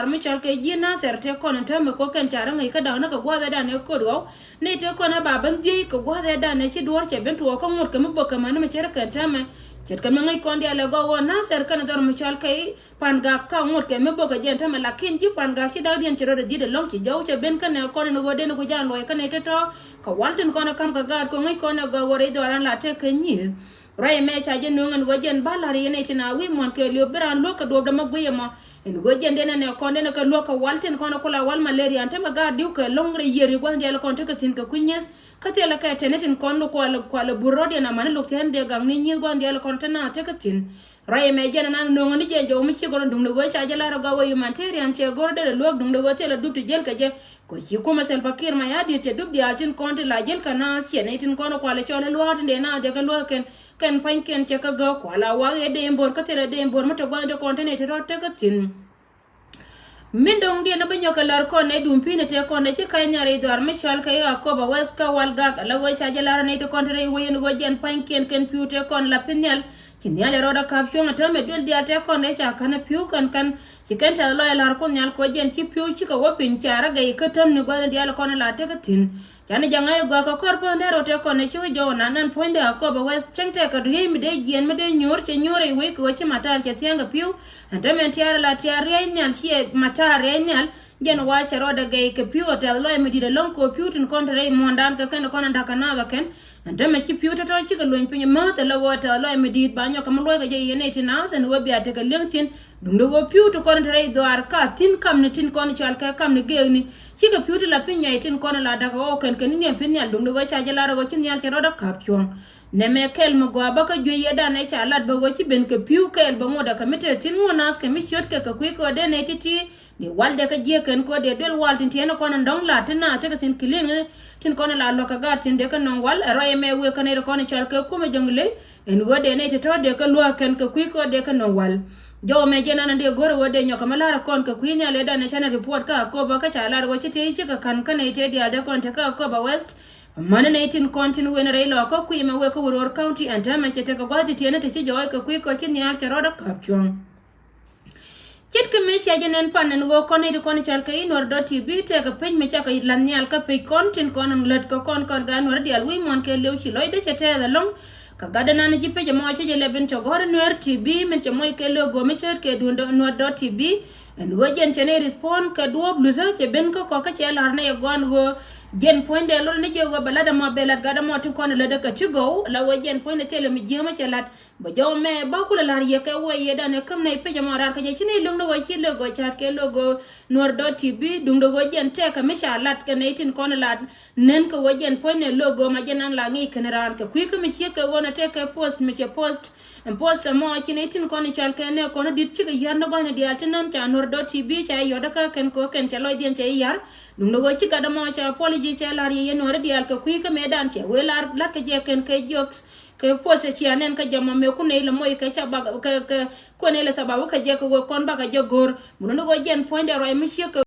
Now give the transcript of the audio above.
Michal ke jina serte kon tame ko ken chara ngai ka dawna ka gwa da ne ko do ne te ko na baban di ko gwa da ne chi duwar che ben to ko mur ke mbo ka man me chere kan tame chet kan ngai kon dia le go wo na ser kan dor Michal ke pan ga ka mur ke mbo ka jen tame lakin ji pan ga chi daw dien chero de di de long chi jaw che ben kan ne ko ne go de ne go jan loy kan ne te to ka walten ko na kam ka ga ko ngai ko na go wo re do ran la te ke ni rai me cha jen nungan wajen balari ne tina wi mon ke lio beran lo ka do da maguye ma en wajen dena ne konde ne ka lo ka walten kono kula wal malaria ante maga diu ka longre yeri gwan dia la konte ka tin ka kunyes ka te la ka tenetin kono ko la burode na man lo ten de gang ni nyi gwan dia la konte na te ka tin rai me jen na nungan je jo mi sigoro dum no go cha jala ra ga wo humanitarian che gorde de lo dum no go te la dupti jel ka je ko ci kuma sel pakir ma ya di te dubdi altin konte la jel ka na siene tin kono ko la chole lo at de na de ka lo ken panken che ka go ko la wa e de mbor ka te la de mbor mata gwan de konte ne te ro te ka tin min dong dia na banyo ka lar ko ne dum pine te ko ne che ka nyare do ar Michal ka ya ko ba wes ka wal ga la go cha jala ne te konte re wo yen go jen panken ken pute kon la pinyal kinyale roda kapsyon atame dul dia te kon ne cha kana piu kan ci kan ta lo lar ko nyal ko jen ci piu ci ka wo pin cara ga ka tam ni gwan dia la kon la te ka tin yani janga go ka korpo ndero te kon ne ci jo na nan ponde ko ba wes chente ka ri mi de jen mi de nyor che nyore we ko ci matal che tianga piu atame tiara la tiara nyal ci matare nyal jen wa cha roda ga ka piu ta lo mi de lon ko piu tin kon re mondan ka kan kon ndaka na ba ken atame ci piu to ci ka lo pin ma ta lo ta lo mi di ba nyo ka mo lo ga je yene tin asen wo bi ate ka lengtin dum do go piu to kon re do ar ka tin kam ne tin kon chal ka kam ne ge ni ci ka piu la pin nyai tin kon la da ko ken ken ne pin nyal dum do go cha jala go tin nyal ke roda kap chong ne me kel mo go ba ka jo ye da ne cha lat ba go ci ben ke piu kel ba mo da ka mete tin mo nas ke mi shot ke ka ku ko de ne titi ni walde ka je ken ko de del wal tin tieno kon ndong la tin na te ka tin kilin tin kon la lo ka ga tin de ka non wal ro ye me we ka ne ko ne chal ke ku me jongle en go de ne te to de ka lo ken ka ku ko de ka non wal jo me jena na de goro wode nyoka malara kon ka kwinya le da ne chana report ka ko ba ka cha lar go chiti chi ka kan ne te dia de kon te ka ko ba west mana ne tin kontin wen re lo ko kwi me we ko Wuror county and ma chete ka gwati tiene te chi jo ka kwi ko chin yar te roda ka chong chit ke me cha jenen panen go kon ne kon chal ka inor do tv te ka pen me cha ka lan nyal ka pe kontin kon let ko kon gan war dial wi mon ke lew chi loy de chete da long ka gada na ni jipe jamo che jele ben to gor nuer tv men che moy ke lo go me chet ke do no do tv en go jen chene respond ka do bluza che ben ko ka che lar ne gon go jen point de lo ne je go balada mo belat gada mo tin kon le de ka ti go la go jen point de tele mi jema che lat ba jo me ba ku lar ye ka wo ye da ne kam ne pe jamo rar ka je chine lung do go chi le go chat ke lo go nuer do tv dung do go jen te ka me sha lat ka ne tin kon lat nen ko go jen point ne lo go ma jenan la ngi ken ran ka ku ka mi che ka wona te ka post mi che post en post mo chine tin kon chal ka ne kon dit chi ga yar no go ne dia tin nan ta nuer do tv cha yo da ka ken ko ken cha lo dien che yar dung do go chi ka da mo cha apology cha lar ye no re dia ka ku ka me dan che we lar lat ka je ken ke jokes ke post chi anen ka jama me ku ne le moy ka cha ba ka ko ne le sababu ka je ko kon ba ka je gor mun no go jen point de ro mi che